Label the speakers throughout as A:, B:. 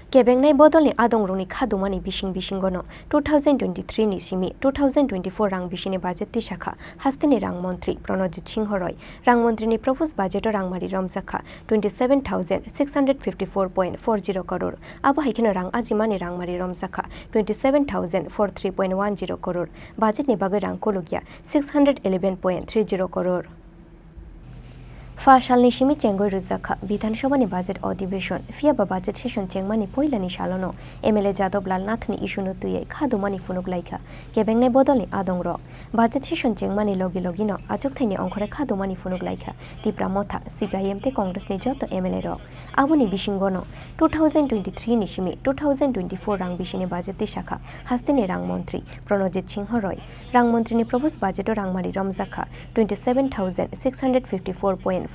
A: Kebengnai bodolni adongroni khadumani bisinggono 2023 ni simi 2024 rang bisini budget Tisajakha hastini rang montri Pronojit Singhoroi rang montri ni proposed budget Rangmari Romjakha 27,654.40 crore abo haikino rang ajimani Rangmari Romjakha 27,043.10 crore budget ni bagai rang kologya 611.30 crore Fasalni simi cengoi Romjakha Bidan Sabhani budget अधिवेशन फियाबा budget session cengmani poilani salono MLA Jadab Lal Nathni issue tuye khadumani funuk laika kebengnai bodolni adongro budget session cengmani logino achuk thaini ongkhore khadumani funuk laika Tripura motha CPIM te Congress ni joto MLA rok aboni bisingono 2023 ni simi 2024 rang bisini budget Tisajakha hastini rang montri Pronojit Singhoroi rang montri ni proposed budget Rangmari Romjakha 27,654.40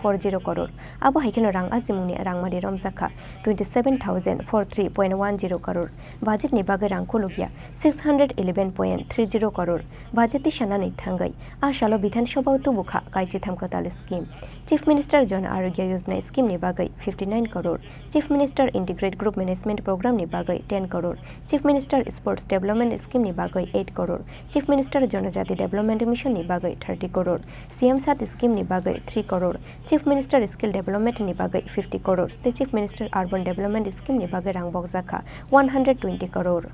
A: crore abo haikino rang ajimuni Rangmari Romjakha 27,043.10 crore budget ni bagai rang kologya 611.30 crore budget sanani thangai ashalo Bidan Sabhao tubukha kaiji thamkatal scheme Chief Minister Jan Arogya Yojana scheme ni bagai 59 crore Chief Minister Integrated Group Management Program ni bagai 10 crore Chief Minister Sports Development scheme ni bagai 8 crore Chief Minister Janajati Development Mission ni bagai 30 crore CM Sat scheme ni bagai 3 crore Chief Minister Skill Development ni bagai 50 crores the Chief Minister Urban Development scheme ni bagai rang Romjakha 120 crore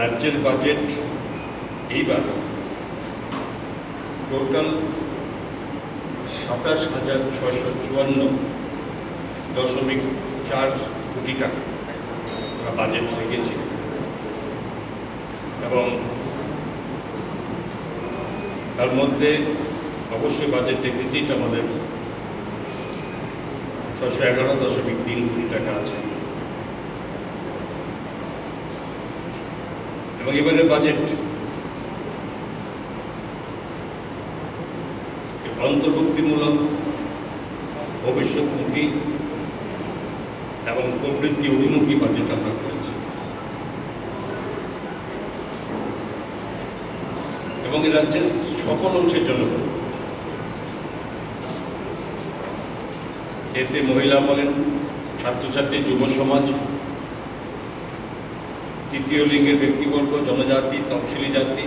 B: রাজ্যের budget এইবার total 27,654.4 কোটি টাকা budget রেখেছি এবং তার মধ্যে অবশ্যই budget deficit আমাদের 611.3 কোটি টাকা আছে এবং এবারের বাজেট অন্তর্ভুক্তিমূলক ভবিষ্যৎমুখী এবং প্রবৃদ্ধি অভিমুখী বাজেট আমরা করেছি এবং এই রাজ্যের সকল অংশের জন্য এতে মহিলা বলেন ছাত্রছাত্রী যুব সমাজ তৃতীয় লিঙ্গের ব্যক্তিবর্গ জনজাতি তফসিলি জাতি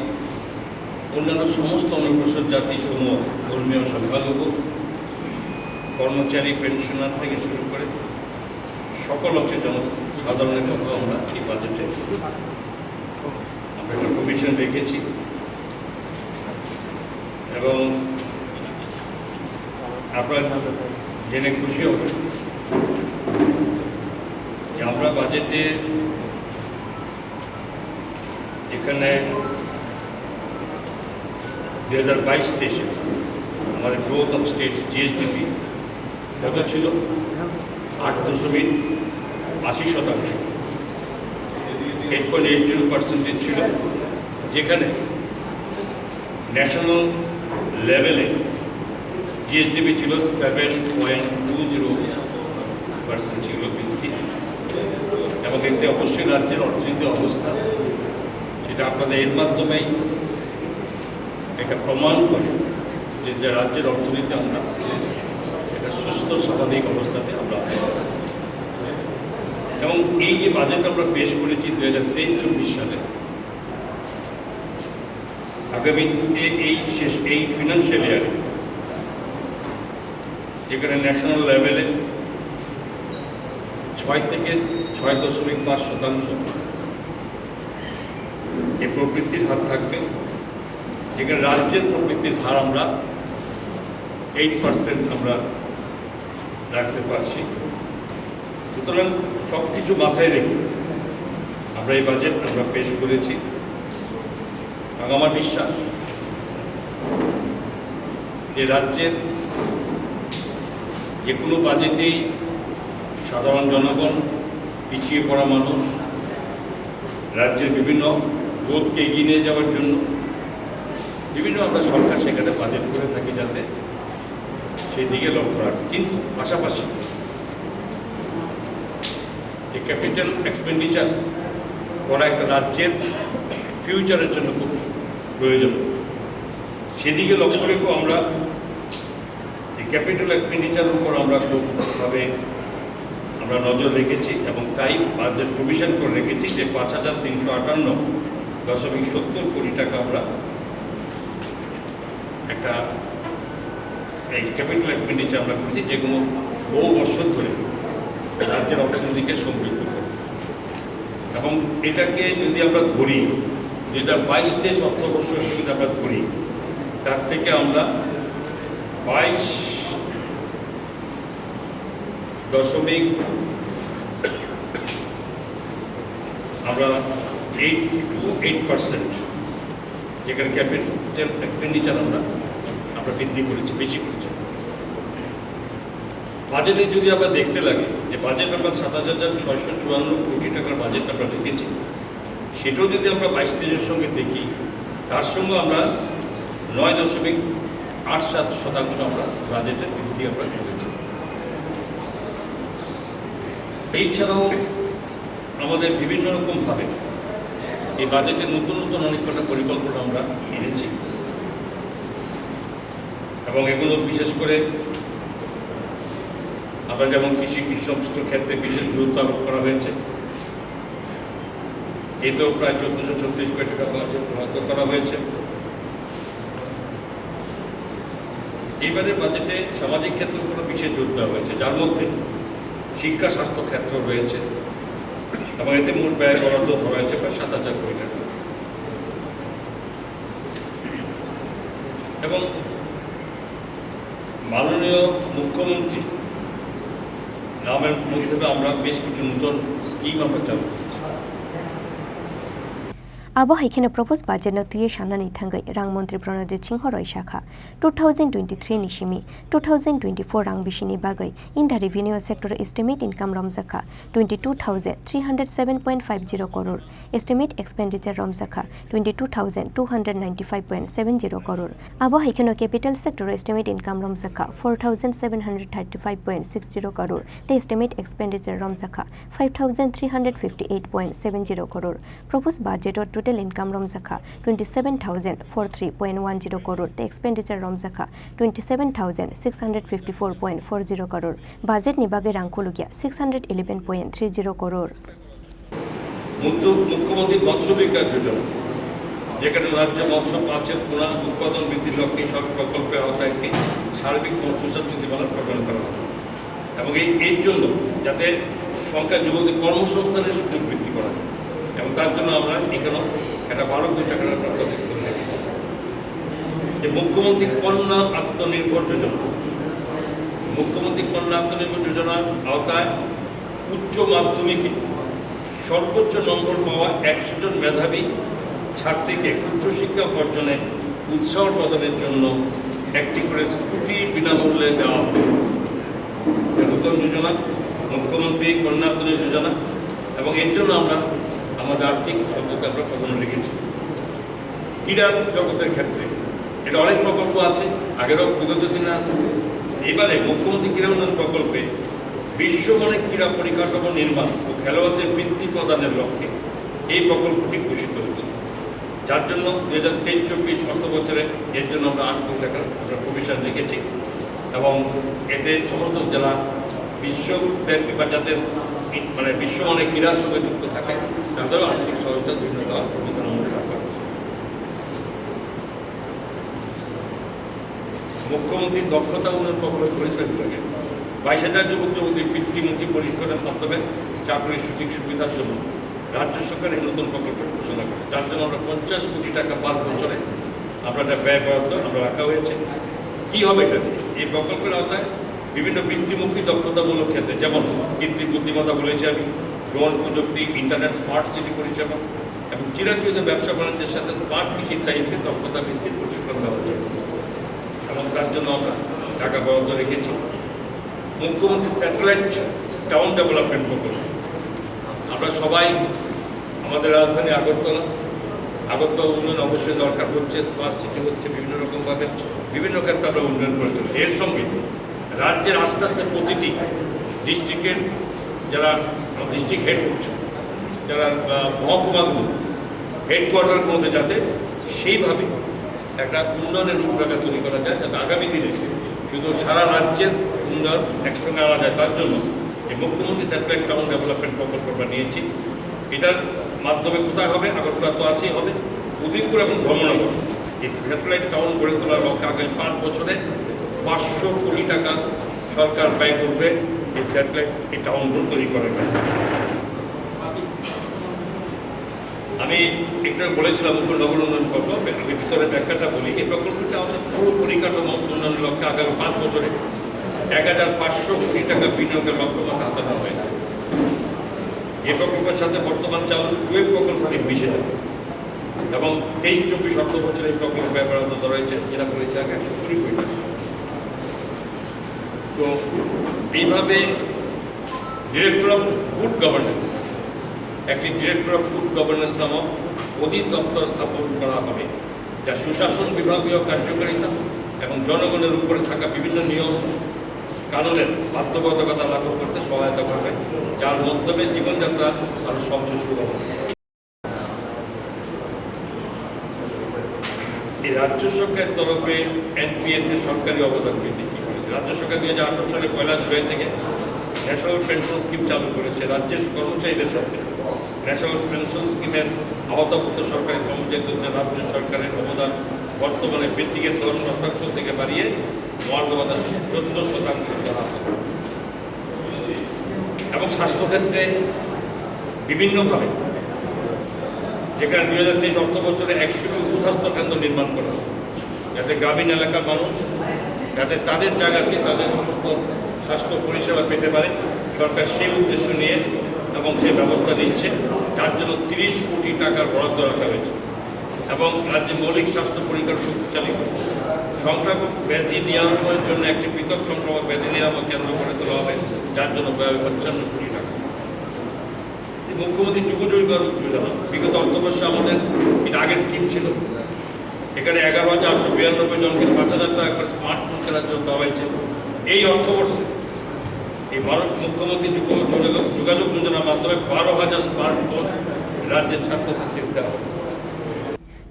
B: অন্যান্য সমস্ত অনগ্রসর জাতি সমূহ ধর্মীয় সংখ্যালঘু কর্মচারী পেনশনার থেকে শুরু করে সকল অংশের জনসাধারণের কথা আমরা এই বাজেটে আমরা একটা প্রভিশন রেখেছি এবং আপনারা জেনে খুশি হবে যে আমরা বাজেটে এখানে 2022-23 আমাদের গ্রোথ অফ স্টেট জিএসডিপি কত ছিল 8.80%, 8.80% ছিল, যেখানে ন্যাশনাল লেভেলে জিএসডিপি ছিল 7.20% ছিল বৃদ্ধি এবং এতে অবশ্যই রাজ্যের অর্থনৈতিক অবস্থা সেটা আপনাদের এর মাধ্যমেই এটা প্রমাণ করে যে রাজ্যের অর্থনীতি আমরা এটা সুস্থ স্বাভাবিক অবস্থাতে আমরা এবং এই যে বাজেট আমরা পেশ করেছি 2023-24 সালে আগামীতে এই ফিনান্সিয়াল ইয়ারে যেখানে ন্যাশনাল লেভেলে 6 থেকে 6.5% এই প্রবৃদ্ধির হার থাকবে, যেখানে রাজ্যের প্রবৃদ্ধির হার আমরা 8% আমরা রাখতে পারছি। সুতরাং সব কিছু মাথায় রেখে আমরা এই বাজেট আমরা পেশ করেছি এবং আমার বিশ্বাস যে রাজ্যের যে কোনো বাজেটেই সাধারণ জনগণ, পিছিয়ে পড়া মানুষ, রাজ্যের বিভিন্ন গ্রোথকে এগিয়ে নিয়ে যাওয়ার জন্য বিভিন্ন আমরা সরকার সেখানে বাজেট করে থাকি যাতে সেই দিকে লক্ষ্য রাখে। কিন্তু পাশাপাশি এই ক্যাপিটাল এক্সপেন্ডিচার করা একটা রাজ্যের ফিউচারের জন্য খুব প্রয়োজন, সেদিকে লক্ষ্য রেখেও আমরা এই ক্যাপিটাল এক্সপেন্ডিচারের উপর আমরা খুবভাবে আমরা নজর রেখেছি এবং তাই বাজেট প্রভিশন করে রেখেছি যে 5,358.70 কোটি টাকা আমরা একটা এই ক্যাপিটাল এক্সপেন্ডিচার আমরা করেছি, যেগুলো বহু বছর ধরে রাজ্যের অর্থনীতিকে সমৃদ্ধ করে। এবং এটাকে যদি আমরা ধরি, যেটা 22-23 অর্থবর্ষের সঙ্গে আমরা ধরি, তার থেকে আমরা 22.8% যেখানে ক্যাপিটাল এক্সপেন্ডিচার আমরা বৃদ্ধি করেছি, বেশি করেছি। বাজেটে যদি আমরা দেখতে লাগে যে বাজেট আমরা 7,654 কোটি টাকার বাজেট আমরা রেখেছি, সেটাও যদি আমরা 22-23-এর সঙ্গে দেখি, তার সঙ্গে আমরা 9.87% আমরা বাজেটের বৃদ্ধি আমরা করেছি। এছাড়াও আমাদের বিভিন্ন রকমভাবে এই বাজেটে নতুন নতুন অনেক কটা পরিকল্পনা আমরা এনেছি এবং এগুলো বিশেষ করে আমরা যেমন কৃষি সমস্ত ক্ষেত্রে বিশেষ গুরুত্ব আরোপ করা হয়েছে। এতেও প্রায় 1,436 কোটি টাকা বরাদ্দ করা হয়েছে। এবারে বাজেটে সামাজিক ক্ষেত্রের উপর বিশেষ জোর দেওয়া হয়েছে, যার মধ্যে শিক্ষা স্বাস্থ্য ক্ষেত্র রয়েছে এবং এতে মোট ব্যয় বরাদ্দ ধরা হয়েছে প্রায় 7,000 কোটি টাকা। এবং মাননীয় মুখ্যমন্ত্রী নামের মধ্যে আমরা বেশ কিছু নতুন স্কিম আমরা চালু করেছি।
A: Abo haikena propose budget no tuye shanani thangai rang montri Pranajit Singh Roishakha 2023 nishimi 2024 rang Bisini bagai in the revenue sector estimate income Romjakha 22,307.50 crore, estimate expenditure Romjakha 22,295.70 crore. Abo haikena capital sector estimate income Romjakha 4,735.60 crore, the estimate expenditure Romjakha 5,358.70 crore. Proposed budget or total income Romjakha 27,043.10 crore, the expenditure Romjakha 27,654.40 crore. Budget nibage rangkulugia 611.30 crore.
B: মুখ্যমন্ত্রী মৎস্য বিকাশ যোজনা, যেখানে রাজ্য মৎস্য মাছের পোনা উৎপাদন বৃদ্ধির লক্ষ্যে সব প্রকল্পের আওতায় একটি সার্বিক মৎস্য নীতিমালা প্রণয়ন করা হবে এবং এর জন্য যাতে সংখ্যা যুবকদের কর্মসংস্থানের সুযোগ বৃদ্ধি করা যায় এবং তার জন্য আমরা এখানে একটা 12 কোটি টাকার প্রজেক্ট করে রেখেছি। যে মুখ্যমন্ত্রী কন্যা আত্মনির্ভর যোজনা, মুখ্যমন্ত্রী কন্যা আত্মনির্ভর যোজনার আওতায় উচ্চ মাধ্যমিকে সর্বোচ্চ নম্বর পাওয়া 100 জন মেধাবী ছাত্রীকে উচ্চশিক্ষা অর্জনে উৎসাহ প্রদানের জন্য একটি করে স্কুটি বিনামূল্যে দেওয়া হবে। নতুন যোজনা মুখ্যমন্ত্রী কন্যা আত্মনির্ভর যোজনা এবং এর জন্য আমরা আমাদের আর্থিক সহায়তা আমরা প্রদান রেখেছি। ক্রীড়া জগতের ক্ষেত্রে এটা অনেক প্রকল্প আছে, আগেরও বিগত দিনে আছে। এবারে মুখ্যমন্ত্রী ক্রীড়া উন্নয়ন প্রকল্পে বিশ্বমানের ক্রীড়া পরিকাঠামো নির্মাণ ও খেলোয়াড়দের বৃত্তি প্রদানের লক্ষ্যে এই প্রকল্পটি ঘোষিত হচ্ছে, যার জন্য 2023-24 অর্থ বছরে এর জন্য আমরা 8 কোটি টাকার আমরা প্রভিশন রেখেছি এবং এতে সমস্ত যারা বিশ্বব্যাপী বা যাদের মানে বিশ্বমানের ক্রীড়ার সঙ্গে যুক্ত থাকে তাদেরও আর্থিক সহায়তা বিভিন্ন দেওয়ার প্রধানমন্ত্রী রাখা হচ্ছে। মুখ্যমন্ত্রী দক্ষতা উন্নয়ন প্রকল্প করেছিলেন 22,000 যুবক যুবতীর বৃত্তিমুখী পরীক্ষার মাধ্যমে চাকরির সুযোগ সুবিধার জন্য রাজ্য সরকার এই নতুন প্রকল্প ঘোষণা করে, যার জন্য আমরা 50 কোটি টাকা 5 বছরে আমরা একটা ব্যয় বরাদ্দ আমরা রাখা হয়েছে। কী হবে এটা? এই প্রকল্পের আওতায় বিভিন্ন বৃত্তিমুখী দক্ষতামূলক ক্ষেত্রে, যেমন কৃত্রিম বুদ্ধিমত্তা বলেছি আমি, ড্রোন প্রযুক্তি, ইন্টারনেট, স্মার্ট সিটি পরিষেবা এবং চিরাচরিত ব্যবসা বাণিজ্যের সাথে স্মার্ট কৃষির দায়িত্বে দক্ষতা বৃদ্ধির প্রশিক্ষণ দেওয়া হচ্ছে এবং তার জন্য আমরা টাকা বরাদ্দ রেখেছি। মুখ্যমন্ত্রী স্যাটেলাইট টাউন ডেভেলপমেন্ট প্রকল্প, আমরা সবাই আমাদের রাজধানী আগরতলা উন্নয়ন অবশ্যই দরকার হচ্ছে, স্মার্ট সিটি হচ্ছে, বিভিন্ন রকমভাবে বিভিন্ন ক্ষেত্রে আমরা উন্নয়ন করে চলছি। এর সঙ্গে রাজ্যের আস্তে আস্তে প্রতিটি ডিস্ট্রিক্টের যারা ডিস্ট্রিক্ট হেড করছে, যারা মহকুমাগুলো হেডকোয়ার্টারগুলোতে যাতে সেইভাবে একটা উন্নয়নের রূপরেখা তৈরি করা যায়, যাতে আগামী দিনে শুধু সারা রাজ্যের উন্নয়ন একসঙ্গে আনা যায়। তার জন্য এই মুখ্যমন্ত্রী স্যাটেলাইট টাউন ডেভেলপমেন্ট প্রকল্প আমরা নিয়েছি। এটার মাধ্যমে কোথায় হবে? আগরতলা তো আছেই হবে, উদয়পুর এবং ধর্মনগর। এই স্যাটেলাইট টাউন গড়ে তোলার লক্ষ্যে আগামী 5 বছরে 500 কোটি টাকা সরকার ব্যয় করবে এই স্যাটেলাইট এই টাউনগুলো তৈরি করার জন্য। আমি একটু বলেছিলাম নগর উন্নয়ন প্রকল্প, আমি ভিতরে ব্যাখ্যাটা বলি। এই প্রকল্পটা আমাদের পুরো পরিকাঠামো উন্নয়নের লক্ষ্যে আগামী 5 বছরে 1500 কোটি টাকা বিনিয়োগের লক্ষ্যমাত্রা হাতে নেওয়া হয়েছে। এই প্রকল্পের সাথে বর্তমান চালু টুয়েব প্রকল্পটি মিশে যাবে এবং 23-24 অর্থ বছরে এই প্রকল্প ব্যবহার ধরা হয়েছে, যেটা বলেছে আগে 120 কোটি টাকা। তো এইভাবে ডিরেক্টর অফ গুড গভর্নেন্স, একটি ডিরেক্টর অফ গুড গভর্নেন্স নামক অধিদপ্তর স্থাপন করা হবে, যা সুশাসন, বিভাগীয় কার্যকারিতা এবং জনগণের উপরে থাকা বিভিন্ন নিয়ম কানুনের বাধ্যবাধকতা লাগু করতে সহায়তা করবে, যার মাধ্যমে জীবনযাত্রা আরও সহজ সুগম হবে। এই রাজ্য সরকারের তরফে এনপিএস এর সরকারি অবদান বৃদ্ধি করেছে। রাজ্য সরকার 2018 সালে 1 জুলাই থেকে ন্যাশনাল পেনশন স্কিম চালু করেছে। রাজ্যের কর্মচারীদের সাথে ন্যাশনাল পেনশন স্কিমের আওতাভুক্ত সরকারি কর্মচারীদের রাজ্য সরকারের অবদান বর্তমানে বেসিকের 10% থেকে বাড়িয়ে মর্যাদা 14% করা হবে। এবং স্বাস্থ্যক্ষেত্রে বিভিন্নভাবে, যেখানে 2023 অর্থ বছরে 100টি উপস্বাস্থ্য কেন্দ্র নির্মাণ করা হবে, যাতে গ্রামীণ এলাকার মানুষ যাতে তাদের জায়গাকে তাদের স্বাস্থ্য পরিষেবা পেতে পারে, সরকার সেই উদ্দেশ্য নিয়ে এবং সেই ব্যবস্থা নিচ্ছে, যার জন্য 30 কোটি টাকার বরাদ্দ রাখা হয়েছে। এবং রাজ্যে মৌলিক স্বাস্থ্য পরীক্ষার শক্তিশালী সংক্রামক ব্যাধি নিরাময়ের জন্য একটি পৃথক সংক্রামক ব্যাধি নিরাময় কেন্দ্র গড়ে তোলা হবে, যার জন্য ব্যয় 55 কোটি টাকা। মুখ্যমন্ত্রী যুগযোগী যোজনা বিগত অর্থবর্ষে আমাদের এটা আগের স্কিম ছিল। এখানে 11,892 জনকে 5,000 টাকা করে স্মার্টফোন কেনার জন্য দেওয়া হয়েছে। এই অর্থবর্ষে এই ভারত মুখ্যমন্ত্রী যোগাযোগ যোজনার মাধ্যমে 12,000 স্মার্টফোন রাজ্যের ছাত্রছাত্রীদের দেওয়া হবে।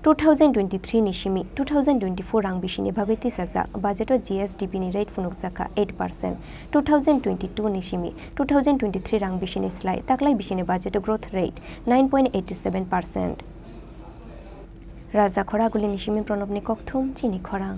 A: 2023 ni shimi 2024 rang bisini bhagai Tisajakha budgeto GSDP ni rate Romjakha 8%. 2022 ni shimi 2023 rang bisini slai taklai bisini budgeto growth rate 9.87%. Raja Khorang guli ni shimi pranobni kokthum Chini Khorang.